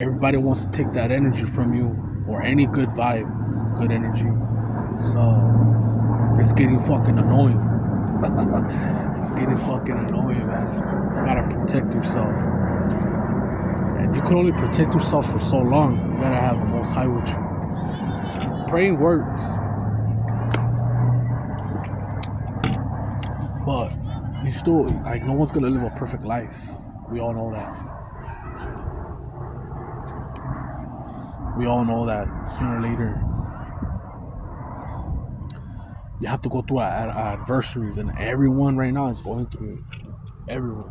Everybody wants to take that energy from you, or any good vibe, good energy. It's getting fucking annoying. It's getting fucking annoying, man. You gotta protect yourself, and you can only protect yourself for so long. You gotta have the Most High with you. Praying works, but you still like no one's gonna live a perfect life. We all know that. We all know that sooner or later you have to go through adversaries, and everyone right now is going through it. Everyone,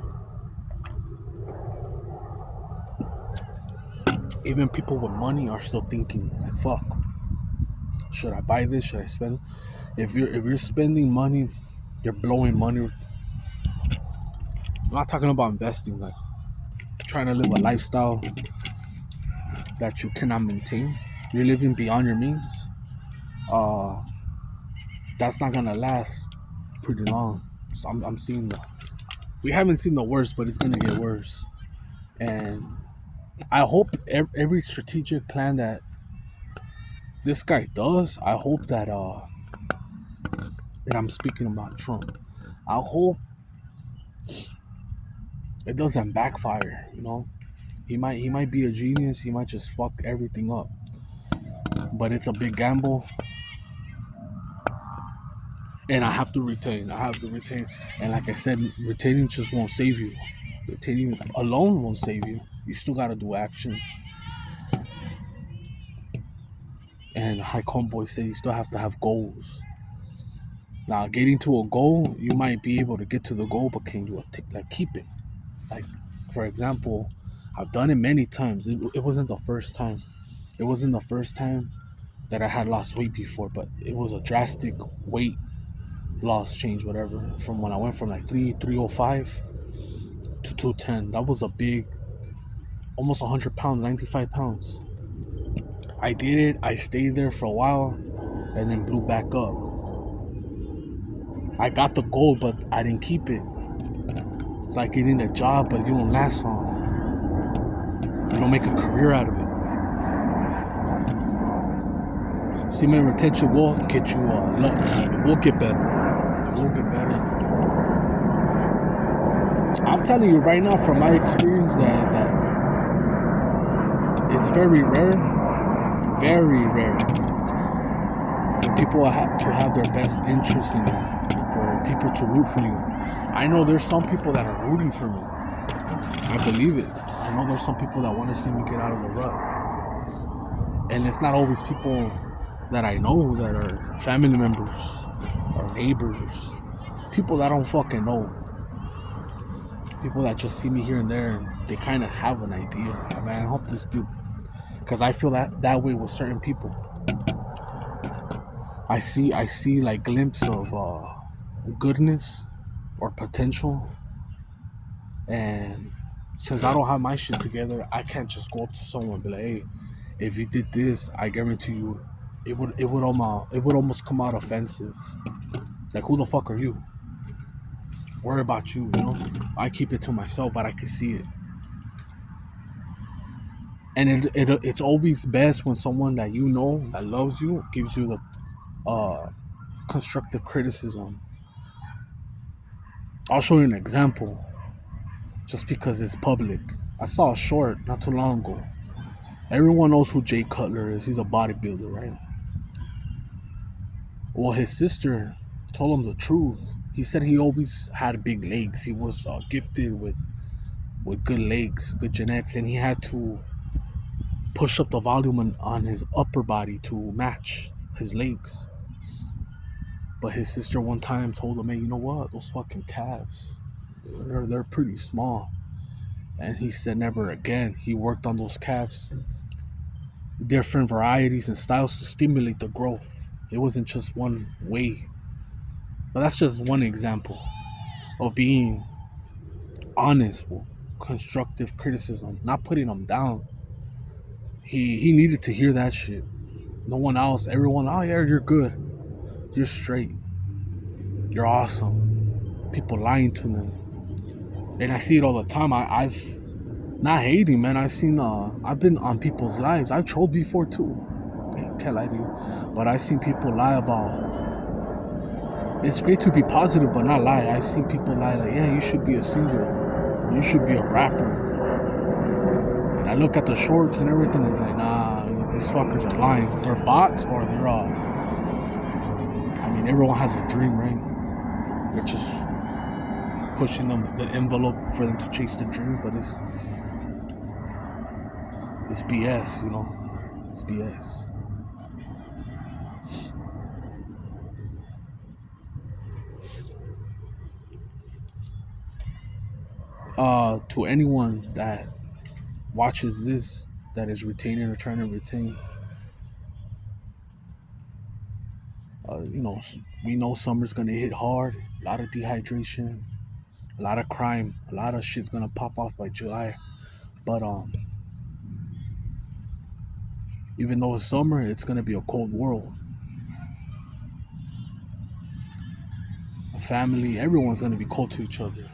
even people with money, are still thinking like, "Fuck, should I buy this? Should I spend?" If you're spending money, you're blowing money. I'm not talking about investing, like trying to live a lifestyle that you cannot maintain. You're living beyond your means. Uh, that's not gonna last pretty long. So I'm seeing we haven't seen the worst, but it's gonna get worse. And I hope every strategic plan that this guy does, I hope that and I'm speaking about Trump, I hope it doesn't backfire. He might be a genius. He might just fuck everything up. But it's a big gamble, and I have to retain. And like I said, retaining just won't save you. Retaining alone won't save you. You still gotta do actions. And like homeboy said, you still have to have goals. Now, getting to a goal, you might be able to get to the goal, but can you keep it? Like, for example, I've done it many times. It wasn't the first time. It wasn't the first time that I had lost weight before, but it was a drastic weight loss change, whatever. From when I went from like 305 to 210. That was a big, almost 100 pounds, 95 pounds. I did it. I stayed there for a while, and then blew back up. I got the goal, but I didn't keep it. It's like getting a job, but you don't last long. You don't make a career out of it. Semen retention will get you it will get better. It will get better. I'm telling you right now, from my experience, is that it's very rare for people to have their best interest in you, for people to root for you. I know there's some people that are rooting for me. I believe it. I know there's some people that want to see me get out of the rut. And it's not always people that I know, that are family members or neighbors. People that I don't fucking know. People that just see me here and there, and they kind of have an idea. Like, man, I hope this dude... Because I feel that way with certain people. I see like glimpse of goodness or potential. And since I don't have my shit together, I can't just go up to someone and be like, "Hey, if you did this, I guarantee you, it would almost come out offensive. Like, who the fuck are you? Worry about you, you know." I keep it to myself, but I can see it. And it's always best when someone that you know, that loves you, gives you the constructive criticism. I'll show you an example, just because it's public. I saw a short not too long ago. Everyone knows who Jay Cutler is. He's a bodybuilder, right? Well, his sister told him the truth. He said he always had big legs. He was gifted with good legs, good genetics, and he had to push up the volume on his upper body to match his legs. But his sister one time told him, "Hey, you know what? Those fucking calves, they're pretty small." And he said never again. He worked on those calves, different varieties and styles to stimulate the growth. It wasn't just one way. But that's just one example of being honest with constructive criticism, not putting them down. He needed to hear that shit. No one else, everyone, "Oh yeah, you're good. You're straight. You're awesome." People lying to them. And I see it all the time. Not hating, man. I've been on people's lives. I've trolled before too. Okay, can't lie to you. But I've seen people lie about. It's great to be positive, but not lie. I've seen people lie like, yeah, you should be a singer. You should be a rapper. And I look at the shorts and everything. It's like, nah, these fuckers are lying. They're bots or they're I mean, everyone has a dream, right? They're just pushing them the envelope for them to chase their dreams, but it's BS, you know. It's BS. To anyone that watches this, that is retaining or trying to retain, you know, we know summer's gonna hit hard. A lot of dehydration, a lot of crime, a lot of shit's gonna pop off by July. But even though it's summer, it's gonna be a cold world. Family, everyone's gonna be cold to each other.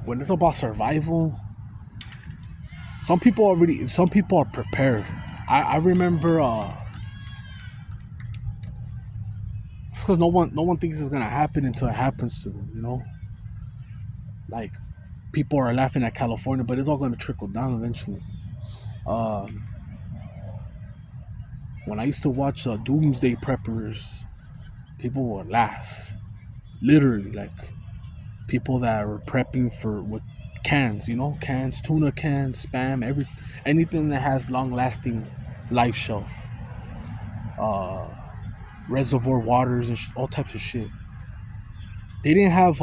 When it's about survival, some people are prepared. I remember it's because no one thinks it's gonna happen until it happens to them, you know? Like people are laughing at California, but it's all gonna trickle down eventually. Um, when I used to watch Doomsday Preppers, people would laugh. Literally, like people that were prepping for with cans, you know, cans, tuna cans, spam, anything that has long lasting life shelf. Uh, reservoir waters and all types of shit. They didn't have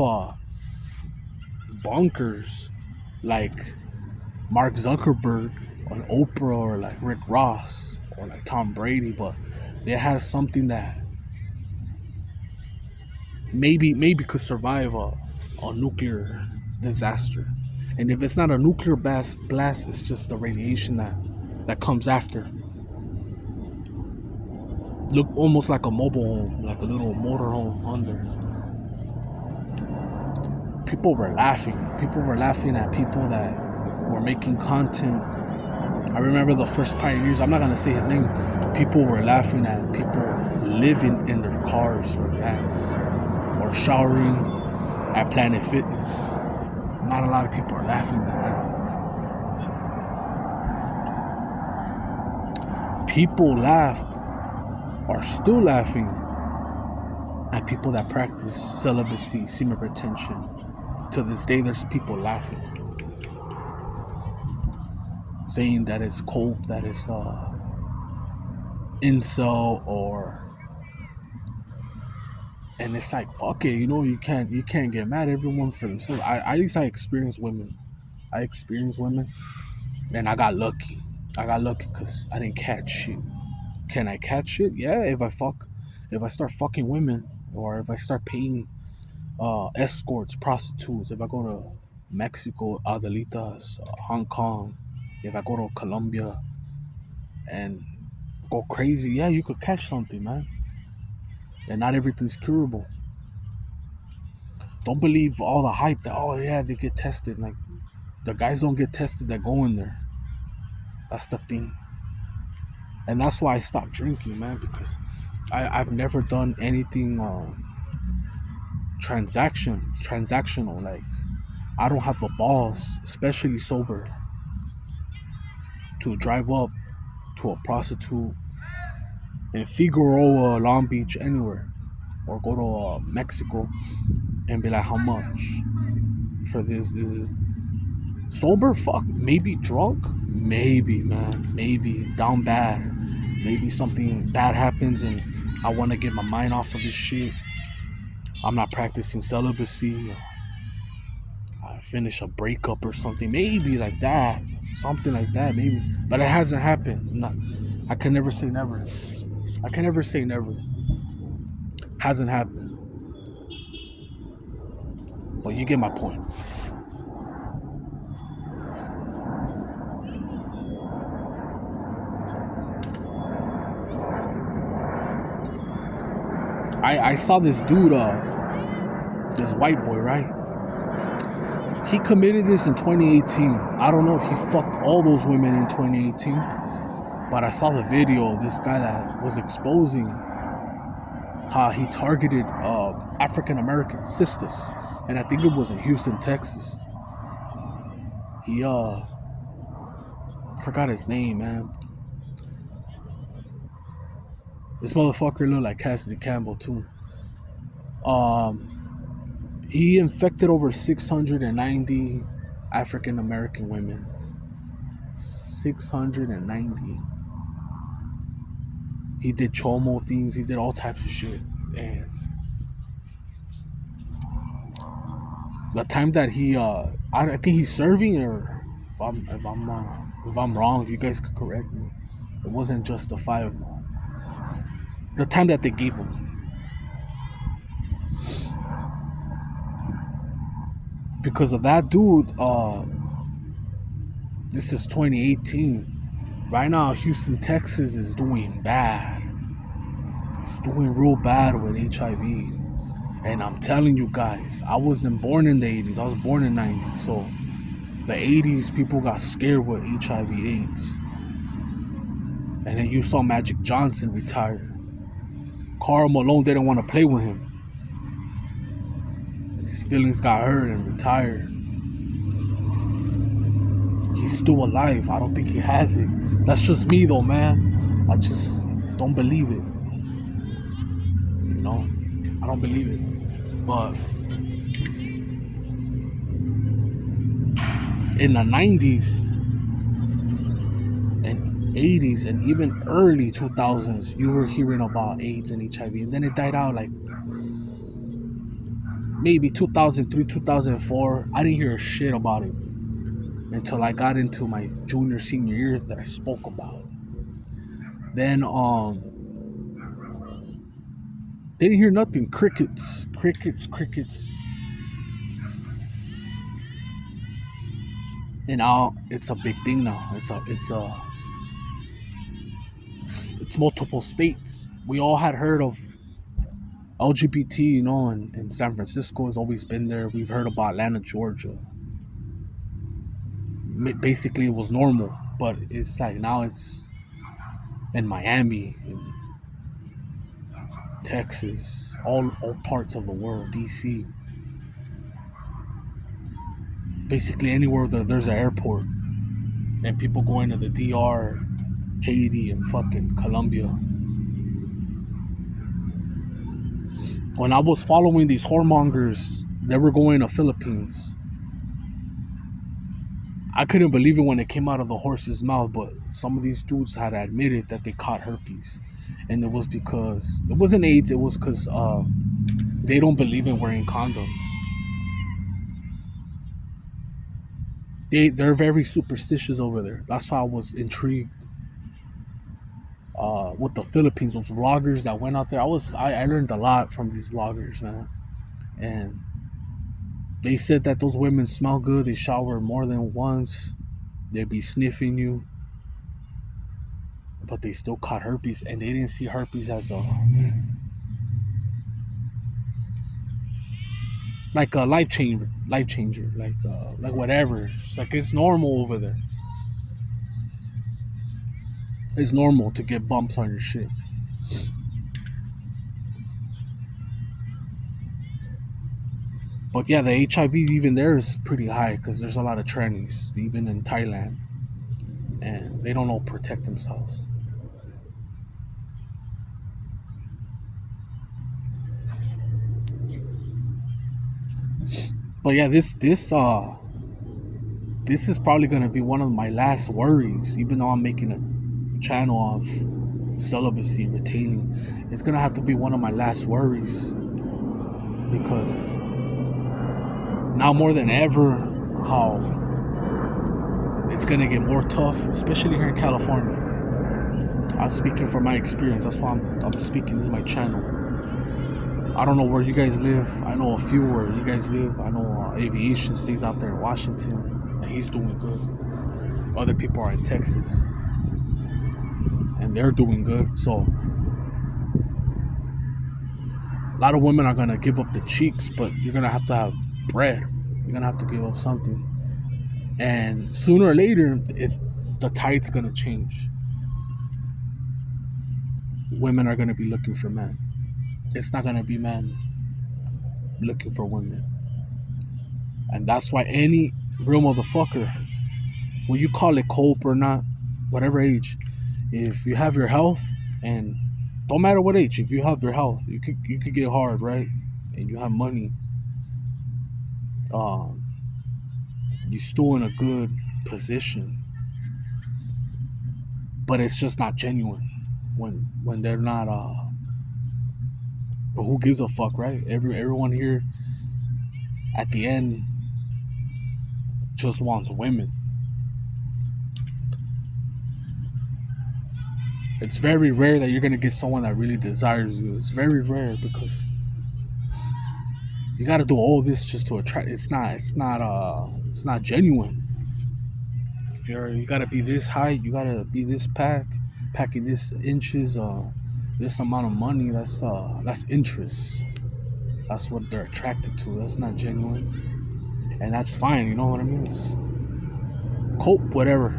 bunkers like Mark Zuckerberg or Oprah or like Rick Ross or like Tom Brady, but they had something that maybe could survive a nuclear disaster. And if it's not a nuclear blast, it's just the radiation that comes after. Look almost like a mobile home, like a little motor home under. People were laughing. People were laughing at people that were making content. I remember the first pioneers, I'm not gonna say his name. People were laughing at people living in their cars or vans or showering at Planet Fitness. Not a lot of people are laughing at that. People laughed, are still laughing at people that practice celibacy, semen retention. To this day, there's people laughing, saying that it's cope, that it's incel, or and it's like fuck it, you know, you can't get mad at everyone for themselves. At least I experienced women. And I got lucky. Because I didn't catch shit. Can I catch shit? Yeah, if I start fucking women, or if I start paying escorts, prostitutes, if I go to Mexico, Adelitas, Hong Kong, if I go to Colombia and go crazy, yeah, you could catch something, man. And not everything's curable. Don't believe all the hype that, oh yeah, they get tested. Like, the guys don't get tested that go in there. That's the thing. And that's why I stopped drinking, man, because I've never done anything transactional. Like, I don't have the balls, especially sober, to drive up to a prostitute in Figueroa, Long Beach, anywhere, or go to Mexico and be like, how much for this? This is sober. Fuck, maybe drunk, maybe, man, maybe down bad, maybe something bad happens and I want to get my mind off of this shit. I'm not practicing celibacy. I finish a breakup or something, maybe like that, something like that, maybe. But it hasn't happened. I can never say never. I can never say never. Hasn't happened. But you get my point. I saw this dude, this white boy, right? He committed this in 2018. I don't know if he fucked all those women in 2018, but I saw the video of this guy that was exposing how he targeted African American sisters, and I think it was in Houston, Texas. He forgot his name, man. This motherfucker looked like Cassidy Campbell too. He infected over 690 African American women. 690. He did chomo things. He did all types of shit. And the time that he, I think he's serving, or if I'm wrong, you guys could correct me. It wasn't justifiable. The time that they gave him. Because of that dude, this is 2018. Right now, Houston, Texas is doing bad. It's doing real bad with HIV. And I'm telling you guys, I wasn't born in the 80s. I was born in 90s. So the 80s, people got scared with HIV AIDS. And then you saw Magic Johnson retire. Karl Malone didn't want to play with him. His feelings got hurt and retired. He's still alive. I don't think he has it. That's just me though, man. I just don't believe it. You know? I don't believe it. But in the 90s and 80s and even early 2000s, you were hearing about AIDS and HIV. And then it died out like maybe 2003, 2004. I didn't hear shit about it until I got into my junior, senior year that I spoke about. Then, didn't hear nothing. Crickets. And now it's a big thing now. It's multiple states. We all had heard of LGBT, you know, and San Francisco has always been there. We've heard about Atlanta, Georgia. Basically, it was normal, but it's like now it's in Miami, in Texas, all parts of the world, DC. Basically, anywhere there's an airport, and people going to the DR, Haiti, and fucking Colombia. When I was following these whoremongers, they were going to Philippines. I couldn't believe it when it came out of the horse's mouth, but some of these dudes had admitted that they caught herpes. And it was because, it wasn't AIDS, it was because they don't believe in wearing condoms. They're very superstitious over there. That's why I was intrigued with the Philippines, those vloggers that went out there. I learned a lot from these vloggers, man. And they said that those women smell good. They shower more than once. They'd be sniffing you. But they still caught herpes. And they didn't see herpes as a life changer. Like whatever. It's like it's normal over there. It's normal to get bumps on your shit. But yeah, the HIV even there is pretty high because there's a lot of trannies, even in Thailand. And they don't all protect themselves. But yeah, this is probably gonna be one of my last worries, even though I'm making a channel of celibacy, retaining. It's gonna have to be one of my last worries, because now more than ever, how it's gonna get more tough, especially here in California. I'm speaking from my experience. That's why I'm speaking. This is my channel. I don't know where you guys live. I know a few where you guys live. I know Aviation stays out there in Washington, and he's doing good. Other people are in Texas, and they're doing good. So a lot of women are gonna give up the cheeks, but you're gonna have bread. You're gonna have to give up something, and sooner or later, the tide's gonna change. Women are gonna be looking for men. It's not gonna be men looking for women, and that's why any real motherfucker, when you call it cope or not, whatever age, if you have your health, and don't matter what age, if you have your health, you could get hard, right? And you have money, um, you're still in a good position, but it's just not genuine when they're not. But who gives a fuck, right? Everyone here at the end just wants women. It's very rare that you're gonna get someone that really desires you. It's very rare because you got to do all this just to attract. It's not genuine. If you got to be this height, you got to be this packing this inches, this amount of money. That's interest. That's what they're attracted to. That's not genuine, and that's fine. You know what I mean? It's cope, whatever.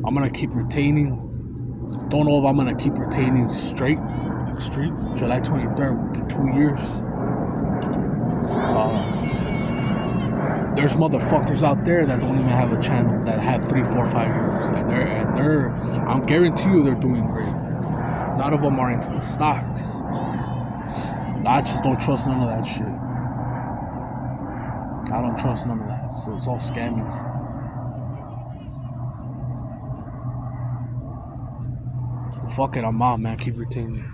I'm gonna keep retaining. Don't know if I'm gonna keep retaining straight. July 23rd will be 2 years. There's motherfuckers out there that don't even have a channel that have 3, 4, 5 years, and they're. I'm guarantee you they're doing great. None of them are into the stocks. I just don't trust none of that shit. I don't trust none of that. So it's all scamming. Fuck it, I'm out, man. Keep retaining.